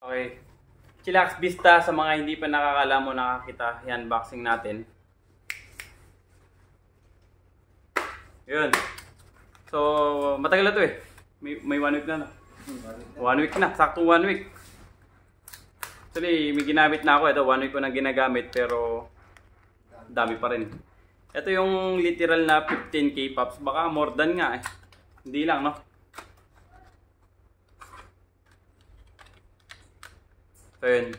Okay. Chillax Vista sa mga hindi pa nakakaalam o nakakita, yan unboxing natin. Yun. So, matagal na to eh. May 1 week na. 1 week na, sakto 1 week. Actually, may ginamit na ako. Ito, 1 week ko na ginagamit pero dami pa rin. Ito yung literal na 15K pops. Baka more than nga eh. Hindi lang, no? So yun.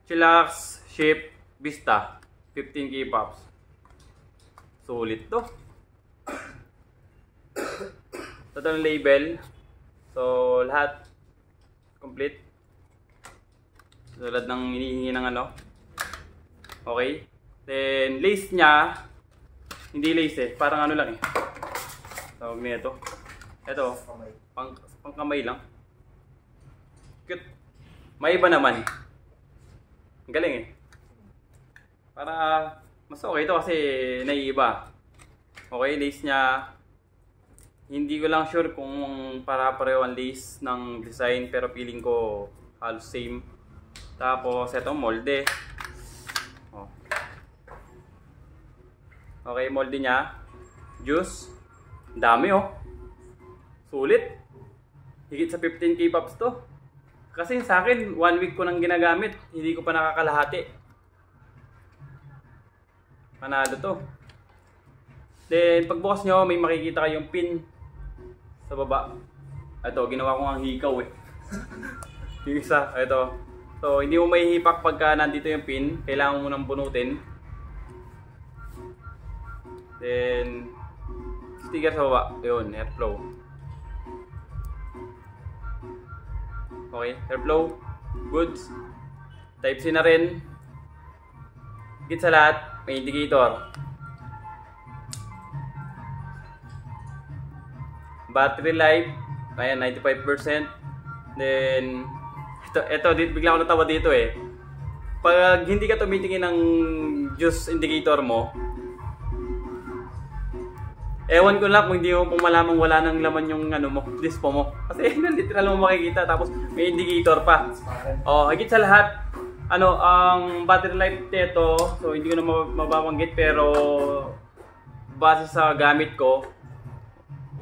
Chillax Shape Vista 15K pops. Sulit to. Ito yung label. So lahat complete. Tulad ng hinihingi ng ano. Okay. Then lace nya, hindi lace eh. Parang ano lang eh. Tawag niya ito. Ito. Pang kamay lang. Cute. May iba naman. Galing eh. Para mas okay ito kasi naiiba. Okay, lace niya. Hindi ko lang sure kung para-pareho ang lace ng design pero feeling ko halos same. Tapos ito molde. Oh. Okay, molde niya. Juice. Dami oh. Sulit. Higit sa 15K pops to. Kasi sa akin, 1 week ko nang ginagamit, hindi ko pa nakakalahati. Panalo to. Then, pagbukas nyo, may makikita kayong pin sa baba. Ito, ginawa ko ang hikaw eh. Yung isa, ito. So, hindi mo mahihipak pagka nandito yung pin. Kailangan mo nang bunutin. Then, sticker sa baba. Yun, airflow. Okay, airflow, goods, Type-C na rin. Higit sa lahat, may indicator. Battery life, ayan, 95%. Then, ito bigla ako natawa dito eh. Pag hindi ka tumitingin ng juice indicator mo, ewan ko lang kung hindi mo malamang wala nang laman yung ano mo, dispo mo. Kasi literal mo makikita tapos may indicator pa. Oh, higit sa lahat, ano, ang battery life nito, so hindi ko na mababanggit pero base sa gamit ko,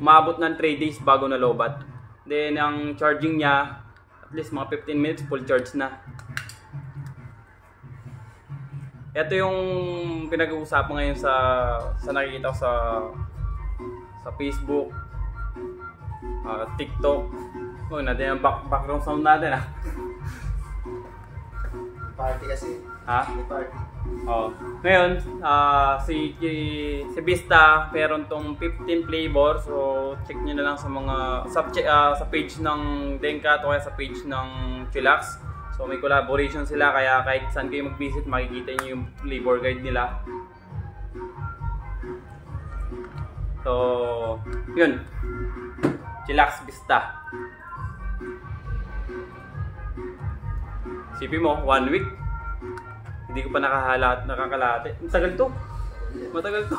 umabot ng 3 days bago na lobat. Then ang charging niya, at least mga 15 minutes full charge na. Ito yung pinag-uusapan ngayon sa nakikita ko sa Facebook, TikTok. Huwag natin yung background sound natin ah. Party kasi. Ha? Party. Oh. Ngayon, si Vista, meron tong 15 flavor. So, check nyo na lang sa mga sa page ng Denkat o kaya sa page ng Chillax. So, may collaboration sila kaya kahit saan kayo mag-visit, makikita nyo yung flavor guide nila. So, yun. Chillax Vista. Isipin mo, 1 week. Hindi ko pa nakakalahati. Matagal to. Matagal to.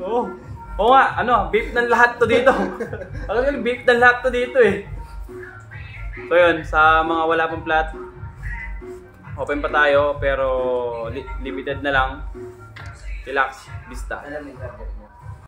Oo. Oo nga, ano, beef ng lahat to dito. Actually, beef ng lahat to dito eh. So yun, sa mga wala pang plat, open pa tayo pero limited na lang. Chillax Vista.